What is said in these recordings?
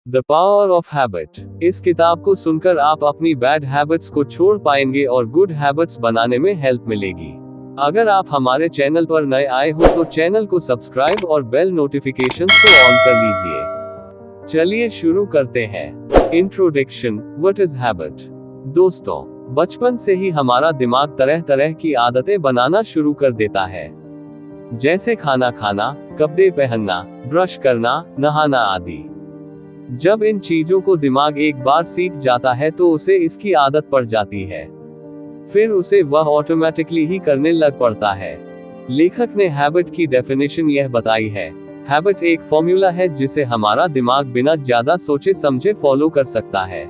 The power of habit. इस किताब को सुनकर आप अपनी बैड हैबिट्स को छोड़ पाएंगे और गुड हैबिट्स बनाने में हेल्प मिलेगी। अगर आप हमारे चैनल पर नए आए हो तो चैनल को सब्सक्राइब और बेल नोटिफिकेशंस को ऑन कर लीजिए। चलिए शुरू करते हैं। Introduction, what is habit? दोस्तों, बचपन से ही हमारा दिमाग तरह तरह की आदतें बनाना शुरू कर देता है, जैसे खाना खाना, कपड़े पहनना, ब्रश करना, नहाना आदि। जब इन चीजों को दिमाग एक बार सीख जाता है तो उसे इसकी आदत पड़ जाती है, फिर उसे वह ऑटोमेटिकली ही करने लग पड़ता है। लेखक ने हैबिट की डेफिनेशन यह बताई है, हैबिट एक फॉर्मूला है जिसे हमारा दिमाग बिना ज्यादा सोचे समझे फॉलो कर सकता है।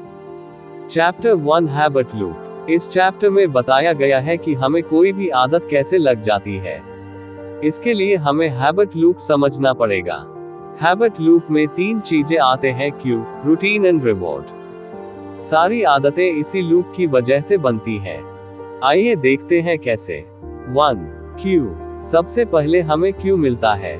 Chapter 1 habit loop. इस चैप्टर में बताया गया है कि हमें कोई भी आदत कैसे लग जाती है। इसके लिए हमें हैबिट लूप समझना पड़ेगा। हैबिट लूप में 3 चीजें आते हैं, क्यू, रूटीन एंड रिवॉर्ड। सारी आदतें इसी लूप की वजह से बनती हैं। आइए देखते हैं कैसे। 1. क्यू। सबसे पहले हमें क्यू मिलता है।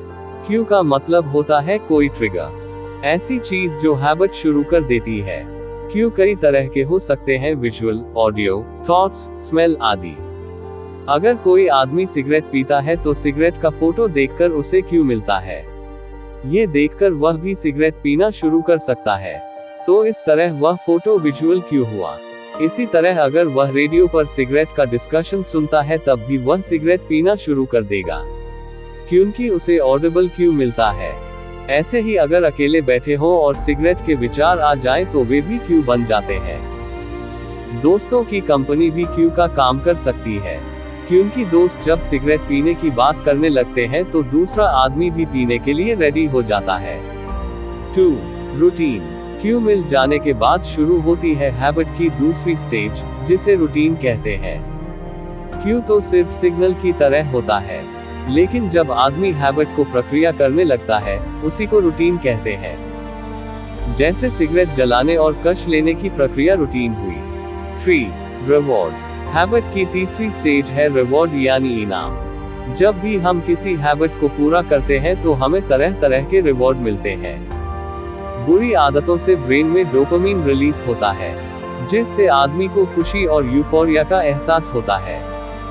क्यू का मतलब होता है कोई ट्रिगर, ऐसी चीज जो हैबिट शुरू कर देती है। क्यू कई तरह के हो सकते हैं, विजुअल, ऑडियो, थॉट्स, स्मेल आदि। अगर कोई आदमी सिगरेट पीता है तो सिगरेट का फोटो देखकर उसे क्यू मिलता है। ये देखकर वह भी सिगरेट पीना शुरू कर सकता है, तो इस तरह वह फोटो विजुअल क्यू हुआ। इसी तरह अगर वह रेडियो पर सिगरेट का डिस्कशन सुनता है तब भी वह सिगरेट पीना शुरू कर देगा, क्योंकि उसे ऑडिबल क्यू मिलता है। ऐसे ही अगर अकेले बैठे हो और सिगरेट के विचार आ जाएं तो वे भी क्यू बन जाते हैं। दोस्तों की कंपनी भी क्यू का काम कर सकती है, क्योंकि दोस्त जब सिगरेट पीने की बात करने लगते हैं तो दूसरा आदमी भी पीने के लिए रेडी हो जाता है। 2. रूटीन। क्यू मिल जाने के बाद शुरू होती है हैबिट की दूसरी स्टेज, जिसे रूटीन कहते हैं। क्यू तो सिर्फ सिग्नल की तरह होता है, लेकिन जब आदमी हैबिट को प्रक्रिया करने लगता है, उसी को रूटीन कहते हैं। जैसे सिगरेट जलाने और कश लेने की प्रक्रिया रूटीन हुई। 3. रिवॉर्ड। हैबिट की तीसरी स्टेज है रिवॉर्ड यानी इनाम। जब भी हम किसी हैबिट को पूरा करते हैं तो हमें तरह तरह के रिवॉर्ड मिलते हैं। बुरी आदतों से ब्रेन में डोपामिन रिलीज होता है, जिससे आदमी को खुशी और यूफोरिया का एहसास होता है।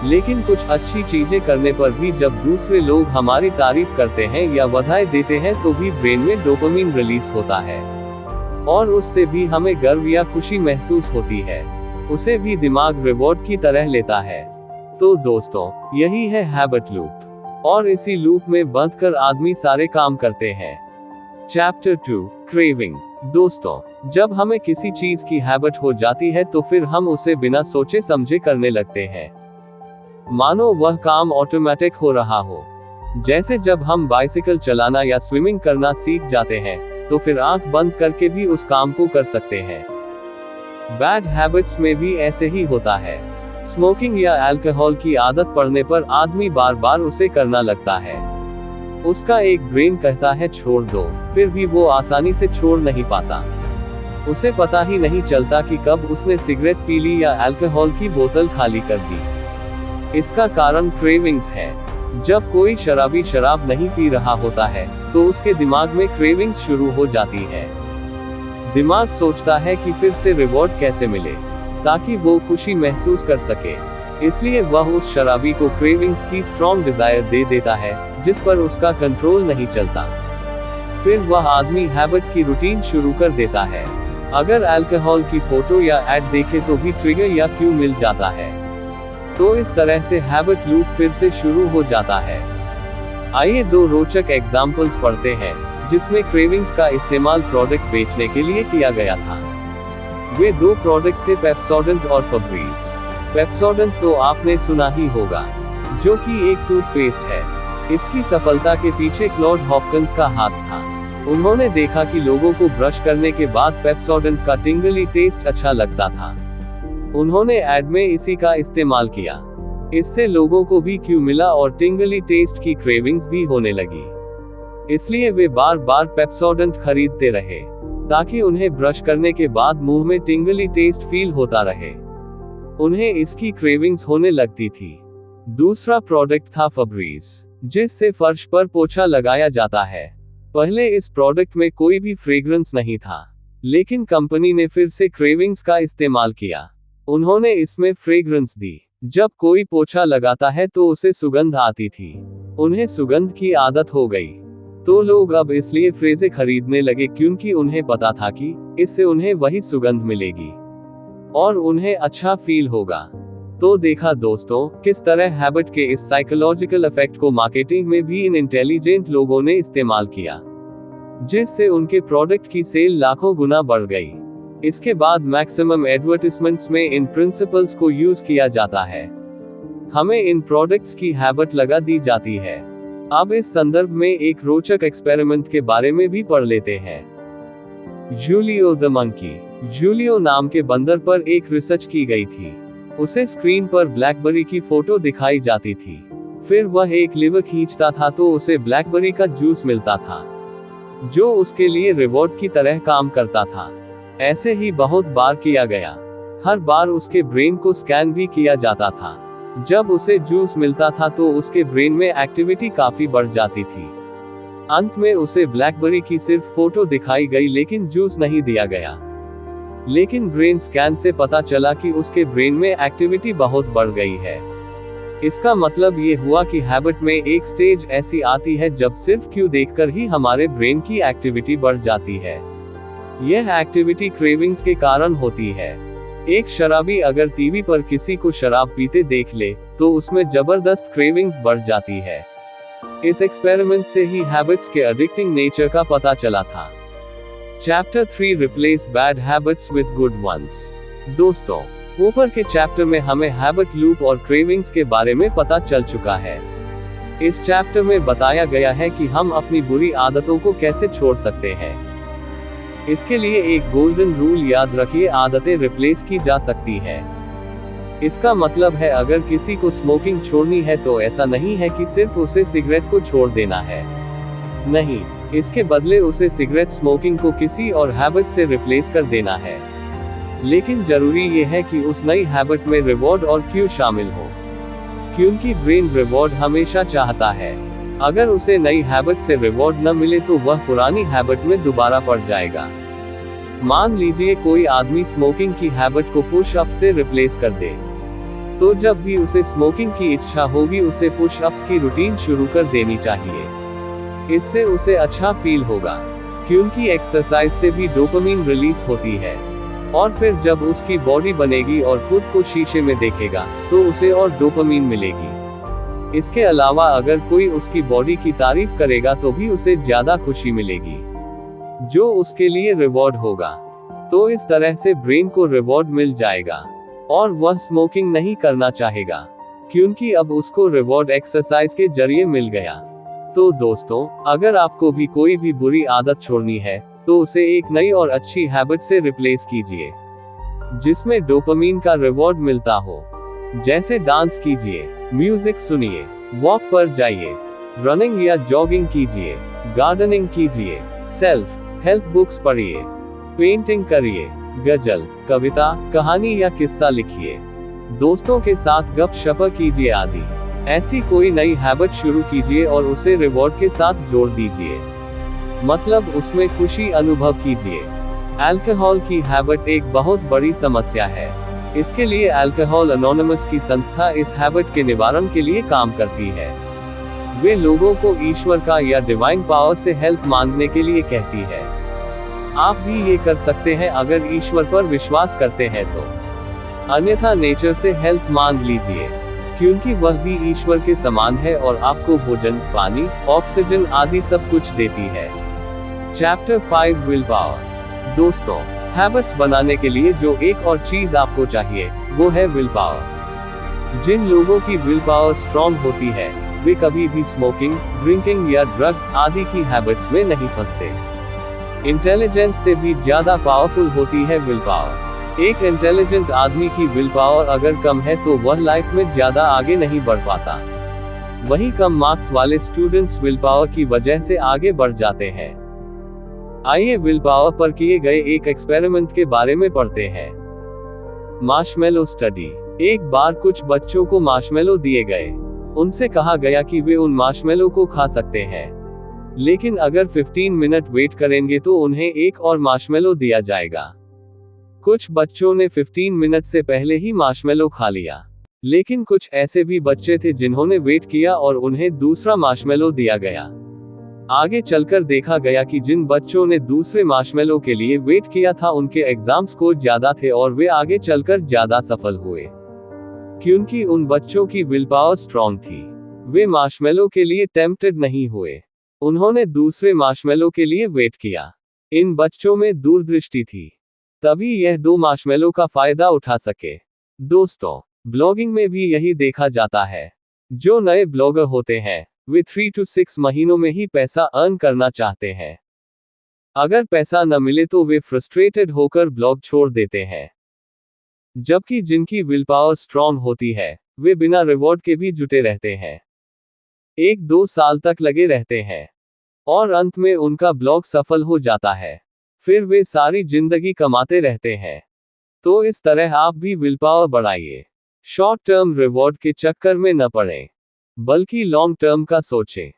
लेकिन कुछ अच्छी चीजें करने पर भी जब दूसरे लोग हमारी तारीफ करते हैं या बधाई देते हैं तो भी ब्रेन में डोपामिन रिलीज होता है, और उससे भी हमें गर्व या खुशी महसूस होती है। उसे भी दिमाग रिवॉर्ड की तरह लेता है। तो दोस्तों, यही है हैबिट लूप, और इसी लूप में बंधकर आदमी सारे काम करते हैं। Chapter 2 craving. दोस्तों, जब हमें किसी चीज की हैबिट हो जाती है तो फिर हम उसे बिना सोचे समझे करने लगते हैं, मानो वह काम ऑटोमेटिक हो रहा हो। जैसे जब हम बाइसिकल चलाना या स्विमिंग करना सीख जाते हैं तो फिर आंख बंद करके भी उस काम को कर सकते हैं। बैड हैबिट्स में भी ऐसे ही होता है। स्मोकिंग या अल्कोहल की आदत पड़ने पर आदमी बार बार उसे करना लगता है। उसका एक ब्रेन कहता है छोड़ दो, फिर भी वो आसानी से छोड़ नहीं पाता। उसे पता ही नहीं चलता कि कब उसने सिगरेट पी ली या अल्कोहल की बोतल खाली कर दी। इसका कारण क्रेविंग्स है। जब कोई शराबी शराब नहीं पी रहा होता है तो उसके दिमाग में क्रेविंग्स शुरू हो जाती है। दिमाग सोचता है कि फिर से रिवॉर्ड कैसे मिले, ताकि वो खुशी महसूस कर सके। इसलिए वह उस शराबी को क्रेविंग्स की स्ट्रॉन्ग डिजायर दे देता है, जिस पर उसका कंट्रोल नहीं चलता। फिर वह आदमी हैबिट की रूटीन शुरू कर देता है। अगर अल्कोहल की फोटो या एड देखे तो भी ट्रिगर या क्यू मिल जाता है। तो इस तरह से हैबिट लूप फिर से शुरू हो जाता है। आइए 2 रोचक एग्जाम्पल्स पढ़ते हैं, जिसमें क्रेविंग्स का इस्तेमाल प्रोडक्ट बेचने के लिए किया गया था। वे 2 प्रोडक्ट थे, पेप्सोडेंट और फब्रीज। पेप्सोडेंट तो आपने सुना ही होगा, जो कि एक टूथपेस्ट है। इसकी सफलता के पीछे क्लॉड हॉपकिंस का हाथ था। उन्होंने देखा कि लोगों को ब्रश करने के बाद पेप्सोडेंट का टिंगली टेस्ट अच्छा लगता था। उन्होंने एड में इसी का इस्तेमाल किया। इससे लोगों को भी क्यू मिला और टिंगली टेस्ट की क्रेविंग्स भी होने लगी। इसलिए वे बार बार पेप्सोडेंट खरीदते रहे, ताकि उन्हें ब्रश करने के बाद मुंह में टिंगली टेस्ट फील होता रहे। उन्हें इसकी क्रेविंग्स होने लगती थी। दूसरा प्रोडक्ट था फब्रीज, जिससे फर्श पर पोछा लगाया जाता है। पहले इस प्रोडक्ट में कोई भी फ्रेग्रेंस नहीं था, लेकिन कंपनी ने फिर से क्रेविंग्स का इस्तेमाल किया। उन्होंने इसमें फ्रेग्रेंस दी। जब कोई पोछा लगाता है तो उसे सुगंध आती थी। उन्हें सुगंध की आदत हो गई। तो लोग अब इसलिए फ्रेज़ें खरीदने लगे क्योंकि उन्हें पता था कि इससे उन्हें वही सुगंध मिलेगी और उन्हें अच्छा फील होगा। तो देखा दोस्तों, किस तरह हैबिट के इस साइकोलॉजिकल इफेक्ट को मार्केटिंग में भी इन इंटेलिजेंट लोगों ने इस्तेमाल किया, जिससे उनके प्रोडक्ट की सेल लाखों गुना बढ़ गई। इसके बाद मैक्सिमम एडवर्टाइजमेंट्स में इन प्रिंसिपल्स को यूज किया जाता है। हमें इन प्रोडक्ट्स की हैबिट लगा दी जाती है। अब इस संदर्भ में एक रोचक एक्सपेरिमेंट के बारे में भी पढ़ लेते हैं। Julio the monkey. जूलियो नाम के बंदर पर एक रिसर्च की गई थी। उसे स्क्रीन पर ब्लैकबेरी की फोटो दिखाई जाती थी। फिर वह एक लीवर खींचता था तो उसे ब्लैकबेरी का जूस मिलता था, जो उसके लिए रिवॉर्ड की तरह काम करता था। ऐसे ही बहुत बार किया गया। हर बार उसके ब्रेन को स्कैन भी किया जाता था। जब उसे जूस मिलता था तो उसके ब्रेन में एक्टिविटी काफी बढ़ जाती थी। अंत में उसे ब्लैकबेरी की सिर्फ फोटो दिखाई गई लेकिन जूस नहीं दिया गया। लेकिन ब्रेन स्कैन से पता चला कि उसके ब्रेन में एक्टिविटी बहुत बढ़ गई है। इसका मतलब ये हुआ कि हैबिट में एक स्टेज ऐसी आती है जब सिर्फ क्यू देखकर ही हमारे ब्रेन की एक्टिविटी बढ़ जाती है। यह एक्टिविटी क्रेविंग्स के कारण होती है। एक शराबी अगर टीवी पर किसी को शराब पीते देख ले तो उसमें जबरदस्त क्रेविंग्स बढ़ जाती है। इस एक्सपेरिमेंट से ही हैबिट्स के एडिक्टिंग नेचर का पता चला था। Chapter 3 replace bad habits with good ones. दोस्तों, ऊपर के चैप्टर में हमें हैबिट लूप और क्रेविंग्स के बारे में पता चल चुका है। इस चैप्टर में बताया गया है कि हम अपनी बुरी आदतों को कैसे छोड़ सकते हैं। इसके लिए एक गोल्डन रूल याद रखिए, आदतें रिप्लेस की जा सकती है। इसका मतलब है अगर किसी को स्मोकिंग छोड़नी है तो ऐसा नहीं है कि सिर्फ उसे सिगरेट को छोड़ देना है। नहीं, इसके बदले उसे सिगरेट स्मोकिंग को किसी और हैबिट से रिप्लेस कर देना है। लेकिन जरूरी ये है कि उस नई हैबिट में रिवॉर्ड और क्यू शामिल हो, क्योंकि ब्रेन रिवॉर्ड हमेशा चाहता है। अगर उसे नई हैबिट से रिवॉर्ड न मिले तो वह पुरानी हैबिट में दोबारा पड़ जाएगा। मान लीजिए कोई आदमी स्मोकिंग की हैबिट को पुश अप से रिप्लेस कर दे, तो जब भी उसे स्मोकिंग की इच्छा होगी उसे पुश अप्स की रूटीन शुरू कर देनी चाहिए। इससे उसे अच्छा फील होगा, क्योंकि एक्सरसाइज से भी डोपामिन रिलीज होती है। और फिर जब उसकी बॉडी बनेगी और खुद को शीशे में देखेगा तो उसे और डोपामिन मिलेगी। इसके अलावा अगर कोई उसकी बॉडी की तारीफ करेगा तो भी उसे ज्यादा खुशी मिलेगी, जो उसके लिए रिवॉर्ड होगा। तो इस तरह से ब्रेन को रिवॉर्ड मिल जाएगा और वह स्मोकिंग नहीं करना चाहेगा, क्योंकि अब उसको रिवॉर्ड एक्सरसाइज के जरिए मिल गया। तो दोस्तों, अगर आपको भी कोई भी बुरी आदत छोड़नी है तो उसे एक नई और अच्छी हैबिट से रिप्लेस कीजिए, जिसमें डोपामिन का रिवॉर्ड मिलता हो। जैसे डांस कीजिए, म्यूजिक सुनिए, वॉक पर जाइए, रनिंग या जॉगिंग कीजिए, गार्डनिंग कीजिए, सेल्फ हेल्प बुक्स पढ़िए, पेंटिंग करिए, गजल, कविता, कहानी या किस्सा लिखिए, दोस्तों के साथ गपशप कीजिए आदि। ऐसी कोई नई हैबिट शुरू कीजिए और उसे रिवॉर्ड के साथ जोड़ दीजिए, मतलब उसमें खुशी अनुभव कीजिए। अल्कोहल की हैबिट एक बहुत बड़ी समस्या है। इसके लिए अल्कोहल एनोनिमस की संस्था इस हैबिट के निवारण के लिए काम करती है। वे लोगों को ईश्वर का या डिवाइन पावर से हेल्प मांगने के लिए कहती है। आप भी ये कर सकते हैं अगर ईश्वर पर विश्वास करते हैं तो। अन्यथा नेचर से हेल्प मांग लीजिए, क्योंकि वह भी ईश्वर के समान है और आपको भोजन, पानी, ऑक्सीजन आदि सब कुछ देती है। Chapter 5 will power. दोस्तों, हैबिट्स बनाने के लिए जो एक और चीज आपको चाहिए वो है विल पावर। जिन लोगों की विल पावर स्ट्रॉन्ग होती है वे कभी भी स्मोकिंग, ड्रिंकिंग या ड्रग्स आदि की हैबिट्स में नहीं फंसते। इंटेलिजेंस से भी ज्यादा पावरफुल होती है विल पावर। एक इंटेलिजेंट आदमी की विल पावर अगर कम है तो वह लाइफ में ज्यादा आगे नहीं बढ़ पाता। वहीं कम मार्क्स वाले स्टूडेंट्स विल पावर की वजह से आगे बढ़ जाते हैं। आइए विल पावर पर किए गए एक एक्सपेरिमेंट के बारे में पढ़ते हैं। Marshmallow study. एक बार कुछ बच्चों को मार्शमेलो दिए गए। उनसे कहा गया कि वे उन मार्शमेलो को खा सकते हैं, लेकिन अगर 15 मिनट वेट करेंगे तो उन्हें एक और मार्शमेलो दिया जाएगा। कुछ बच्चों ने 15 मिनट से पहले ही मार्शमेलो खा लिया, लेकिन कुछ ऐसे भी बच्चे थे जिन्होंने वेट किया और उन्हें दूसरा मार्शमेलो दिया गया। आगे चलकर देखा गया कि जिन बच्चों ने दूसरे मार्शमेलो के लिए वेट किया था उनके एग्जाम स्कोर ज्यादा थे और वे आगे चलकर ज्यादा सफल हुए, क्योंकि उन बच्चों की विल पावर स्ट्रॉन्ग थी। वे मार्शमेलो के लिए टेम्प्टेड नहीं हुए, उन्होंने दूसरे मार्शमेलो के लिए वेट किया। इन बच्चों में दूरदृष्टि थी, तभी यह 2 मार्शमेलो का फायदा उठा सके। दोस्तों, ब्लॉगिंग में भी यही देखा जाता है। जो नए ब्लॉगर होते हैं वे 3 to 6 महीनों में ही पैसा अर्न करना चाहते हैं। अगर पैसा न मिले तो वे फ्रस्ट्रेटेड होकर ब्लॉग छोड़ देते हैं, जबकि जिनकी विल पावर स्ट्रॉन्ग होती है वे बिना रिवॉर्ड के भी जुटे रहते हैं, 1-2 साल तक लगे रहते हैं और अंत में उनका ब्लॉग सफल हो जाता है। फिर वे सारी जिंदगी कमाते रहते हैं। तो इस तरह आप भी विल पावर बढ़ाइए। शॉर्ट टर्म रिवॉर्ड के चक्कर में न पड़ें, बल्कि लॉन्ग टर्म का सोचें।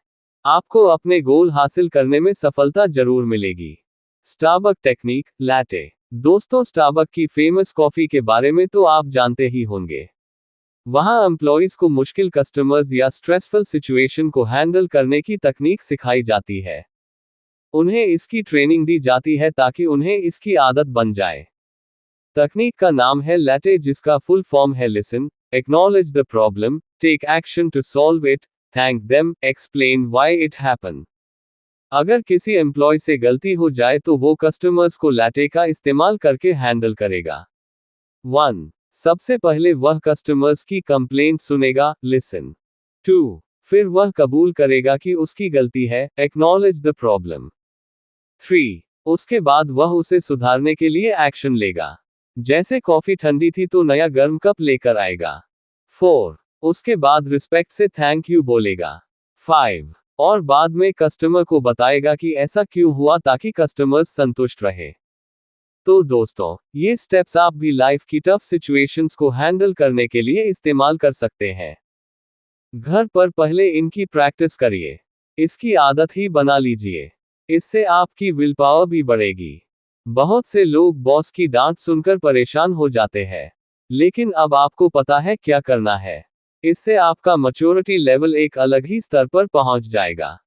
आपको अपने गोल हासिल करने में सफलता जरूर मिलेगी। Starbuck technique, latte. दोस्तों, स्टारबक की फेमस कॉफी के बारे में तो आप जानते ही होंगे। वहां एम्प्लॉइज को मुश्किल कस्टमर्स या स्ट्रेसफुल सिचुएशन को हैंडल करने की तकनीक सिखाई जाती है। उन्हें इसकी ट्रेनिंग दी जाती है ताकि उन्हें इसकी आदत बन जाए। तकनीक का नाम है लैटे, जिसका फुल फॉर्म है listen, acknowledge the problem, take action to solve it, thank them, explain why it happen. अगर किसी एम्प्लॉय से गलती हो जाए तो वो कस्टमर्स को लैटे का इस्तेमाल करके हैंडल करेगा। 1. सबसे पहले वह कस्टमर्स की कंप्लेंट सुनेगा, लिसन। 2. फिर वह कबूल करेगा कि उसकी गलती है, एक्नॉलेज द प्रॉब्लम। 3. उसके बाद वह उसे सुधारने के लिए एक्शन लेगा, जैसे कॉफी ठंडी थी तो नया गर्म कप लेकर आएगा। 4. उसके बाद रिस्पेक्ट से थैंक यू बोलेगा। 5. और बाद में कस्टमर को बताएगा कि ऐसा क्यों हुआ ताकि कस्टमर्स संतुष्ट रहे। तो दोस्तों, ये स्टेप्स आप भी लाइफ की टफ सिचुएशंस को हैंडल करने के लिए इस्तेमाल कर सकते हैं। घर पर पहले इनकी प्रैक्टिस करिए, इसकी आदत ही बना लीजिए। इससे आपकी विल पावर भी बढ़ेगी। बहुत से लोग बॉस की डांट सुनकर परेशान हो जाते हैं, लेकिन अब आपको पता है क्या करना है। इससे आपका मैच्योरिटी लेवल एक अलग ही स्तर पर पहुंच जाएगा।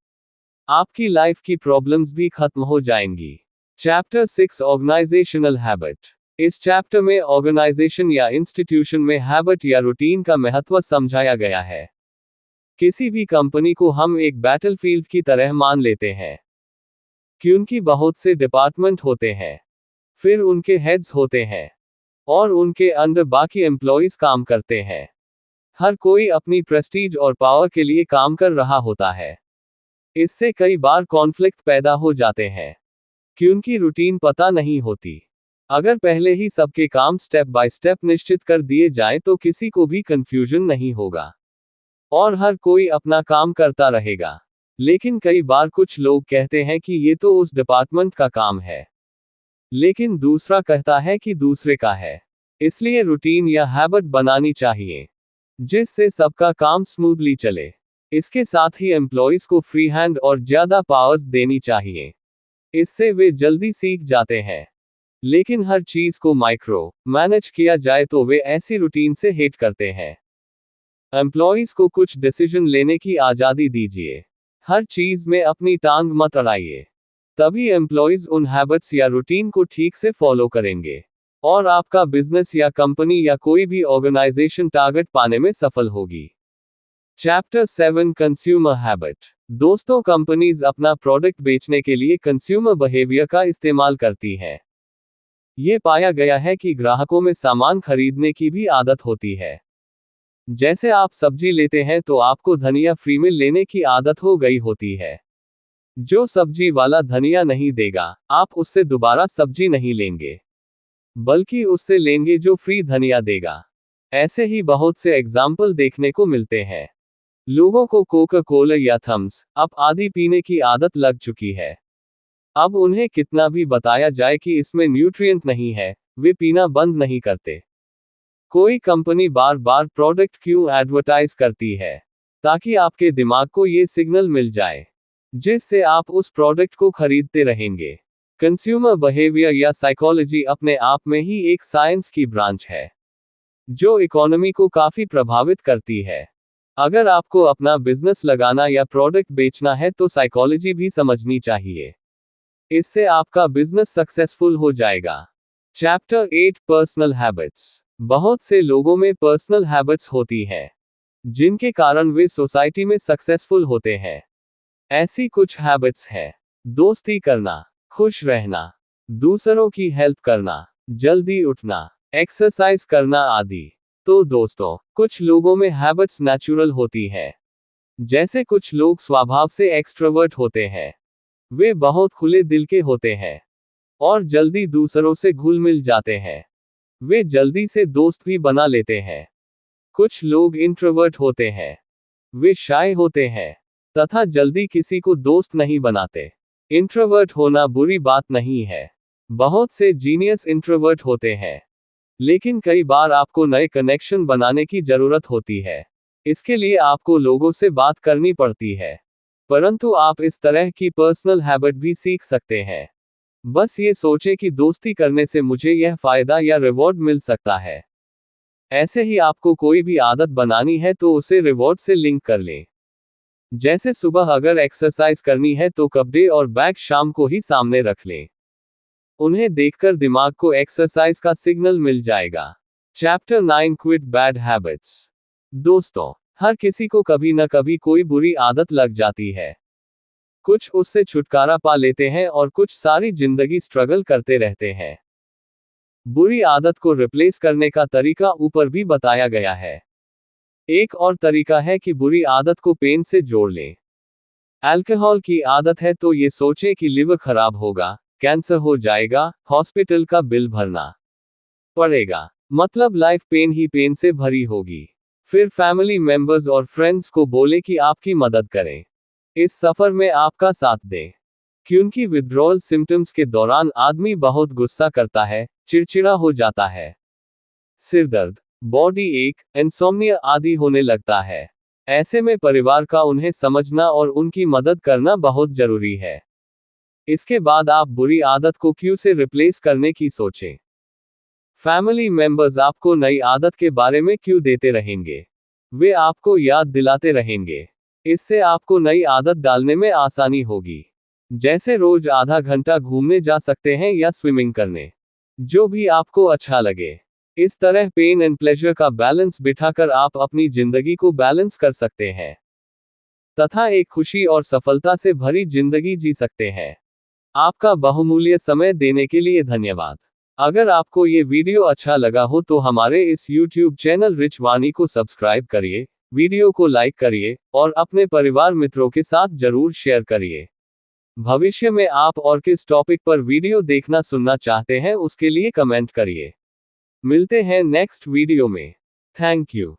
आपकी लाइफ की प्रॉब्लम्स भी खत्म हो जाएंगी। Chapter 6, organisational habit. इस चैप्टर में ऑर्गेनाइजेशन या इंस्टीट्यूशन में हैबिट या रूटीन का महत्व समझाया गया है। किसी भी कंपनी को हम एक बैटलफील्ड की तरह मान लेते हैं, क्योंकि बहुत से डिपार्टमेंट होते हैं, फिर उनके हेड्स होते हैं और उनके अंडर बाकी एम्प्लॉइज काम करते हैं। हर कोई अपनी प्रेस्टीज और पावर के लिए काम कर रहा होता है। इससे कई बार कॉन्फ्लिक्ट पैदा हो जाते हैं, क्योंकि रूटीन पता नहीं होती। अगर पहले ही सबके काम स्टेप बाय स्टेप निश्चित कर दिए जाएं तो किसी को भी कंफ्यूजन नहीं होगा और हर कोई अपना काम करता रहेगा। लेकिन कई बार कुछ लोग कहते हैं कि ये तो उस डिपार्टमेंट का काम है, लेकिन दूसरा कहता है कि दूसरे का है। इसलिए रूटीन या हैबिट बनानी चाहिए, जिससे सबका काम स्मूथली चले। इसके साथ ही एम्प्लॉइज को फ्री हैंड और ज्यादा पावर्स देनी चाहिए। इससे वे जल्दी सीख जाते हैं। लेकिन हर चीज को माइक्रो मैनेज किया जाए तो वे ऐसी रूटीन से हेट करते हैं। एम्प्लॉइज को कुछ डिसीजन लेने की आजादी दीजिए। हर चीज में अपनी टांग मत अड़ाइए। तभी एम्प्लॉइज उन हैबिट्स या रूटीन को ठीक से फॉलो करेंगे और आपका बिजनेस या कंपनी या कोई भी ऑर्गेनाइजेशन टारगेट पाने में सफल होगी। Chapter 7, consumer habit. दोस्तों, कंपनीज अपना प्रोडक्ट बेचने के लिए कंज्यूमर बिहेवियर का इस्तेमाल करती हैं। ये पाया गया है कि ग्राहकों में सामान खरीदने की भी आदत होती है। जैसे आप सब्जी लेते हैं तो आपको धनिया फ्री में लेने की आदत हो गई होती है। जो सब्जी वाला धनिया नहीं देगा, आप उससे दोबारा सब्जी नहीं लेंगे, बल्कि उससे लेंगे जो फ्री धनिया देगा। ऐसे ही बहुत से एग्जाम्पल देखने को मिलते हैं। लोगों को कोका कोला या थम्स अप आदि पीने की आदत लग चुकी है। अब उन्हें कितना भी बताया जाए कि इसमें न्यूट्रिएंट नहीं है, वे पीना बंद नहीं करते। कोई कंपनी बार बार प्रोडक्ट क्यों एडवर्टाइज करती है? ताकि आपके दिमाग को ये सिग्नल मिल जाए जिससे आप उस प्रोडक्ट को खरीदते रहेंगे। कंज्यूमर बिहेवियर या साइकोलॉजी अपने आप में ही एक साइंस की ब्रांच है जो इकोनॉमी को काफी प्रभावित करती है। अगर आपको अपना बिजनेस लगाना या प्रोडक्ट बेचना है तो साइकोलॉजी भी समझनी चाहिए। इससे आपका बिजनेस सक्सेसफुल हो जाएगा। Chapter 8 personal habits. बहुत से लोगों में पर्सनल हैबिट्स होती हैं जिनके कारण वे सोसाइटी में सक्सेसफुल होते हैं। ऐसी कुछ हैबिट्स हैं: दोस्ती करना, खुश रहना, दूसरों की हेल्प करना, जल्दी उठना, एक्सरसाइज करना आदि। तो दोस्तों, कुछ लोगों में हैबिट्स नेचुरल होती हैं। जैसे कुछ लोग स्वभाव से एक्सट्रोवर्ट होते हैं, वे बहुत खुले दिल के होते हैं और जल्दी दूसरों से घुल मिल जाते हैं। वे जल्दी से दोस्त भी बना लेते हैं। कुछ लोग इंट्रोवर्ट होते हैं, वे शाय होते हैं तथा जल्दी किसी को दोस्त नहीं बनाते। इंट्रोवर्ट होना बुरी बात नहीं है। बहुत से जीनियस इंट्रोवर्ट होते हैं, लेकिन कई बार आपको नए कनेक्शन बनाने की जरूरत होती है। इसके लिए आपको लोगों से बात करनी पड़ती है। परंतु आप इस तरह की पर्सनल हैबिट भी सीख सकते हैं। बस ये सोचें कि दोस्ती करने से मुझे यह फायदा या रिवॉर्ड मिल सकता है। ऐसे ही आपको कोई भी आदत बनानी है तो उसे रिवॉर्ड से लिंक कर लें। जैसे सुबह अगर एक्सरसाइज करनी है तो कपड़े और बैग शाम को ही सामने रख लें। उन्हें देखकर दिमाग को एक्सरसाइज का सिग्नल मिल जाएगा। Chapter 9 quit bad habits. दोस्तों, हर किसी को कभी न कभी कोई बुरी आदत लग जाती है। कुछ उससे छुटकारा पा लेते हैं और कुछ सारी जिंदगी स्ट्रगल करते रहते हैं। बुरी आदत को रिप्लेस करने का तरीका ऊपर भी बताया गया है। एक और तरीका है कि बुरी आदत को पेन से जोड़ लें। अल्कोहल की आदत है तो ये सोचें कि लिवर खराब होगा, कैंसर हो जाएगा, हॉस्पिटल का बिल भरना पड़ेगा, मतलब लाइफ पेन ही पेन से भरी होगी। फिर फैमिली मेंबर्स और फ्रेंड्स को बोले कि आपकी मदद करें, इस सफर में आपका साथ दें। क्योंकि विथड्रॉल सिम्टम्स के दौरान आदमी बहुत गुस्सा करता है, चिड़चिड़ा हो जाता है, सिर दर्द, बॉडी एक, इंसोम्निया आदि होने लगता है। ऐसे में परिवार का उन्हें समझना और उनकी मदद करना बहुत जरूरी है। इसके बाद आप बुरी आदत को क्यों से रिप्लेस करने की सोचें। फैमिली मेंबर्स आपको नई आदत के बारे में क्यों देते रहेंगे, वे आपको याद दिलाते रहेंगे। इससे आपको नई आदत डालने में आसानी होगी। जैसे रोज आधा घंटा घूमने जा सकते हैं या स्विमिंग करने, जो भी आपको अच्छा लगे। इस तरह पेन एंड प्लेजर का बैलेंस बिठाकर आप अपनी जिंदगी को बैलेंस कर सकते हैं तथा एक खुशी और सफलता से भरी जिंदगी जी सकते हैं। आपका बहुमूल्य समय देने के लिए धन्यवाद। अगर आपको ये वीडियो अच्छा लगा हो तो हमारे इस YouTube चैनल रिच वाणी को सब्सक्राइब करिए, वीडियो को लाइक करिए और अपने परिवार मित्रों के साथ जरूर शेयर करिए। भविष्य में आप और किस टॉपिक पर वीडियो देखना सुनना चाहते हैं उसके लिए कमेंट करिए। मिलते हैं नेक्स्ट वीडियो में। Thank you.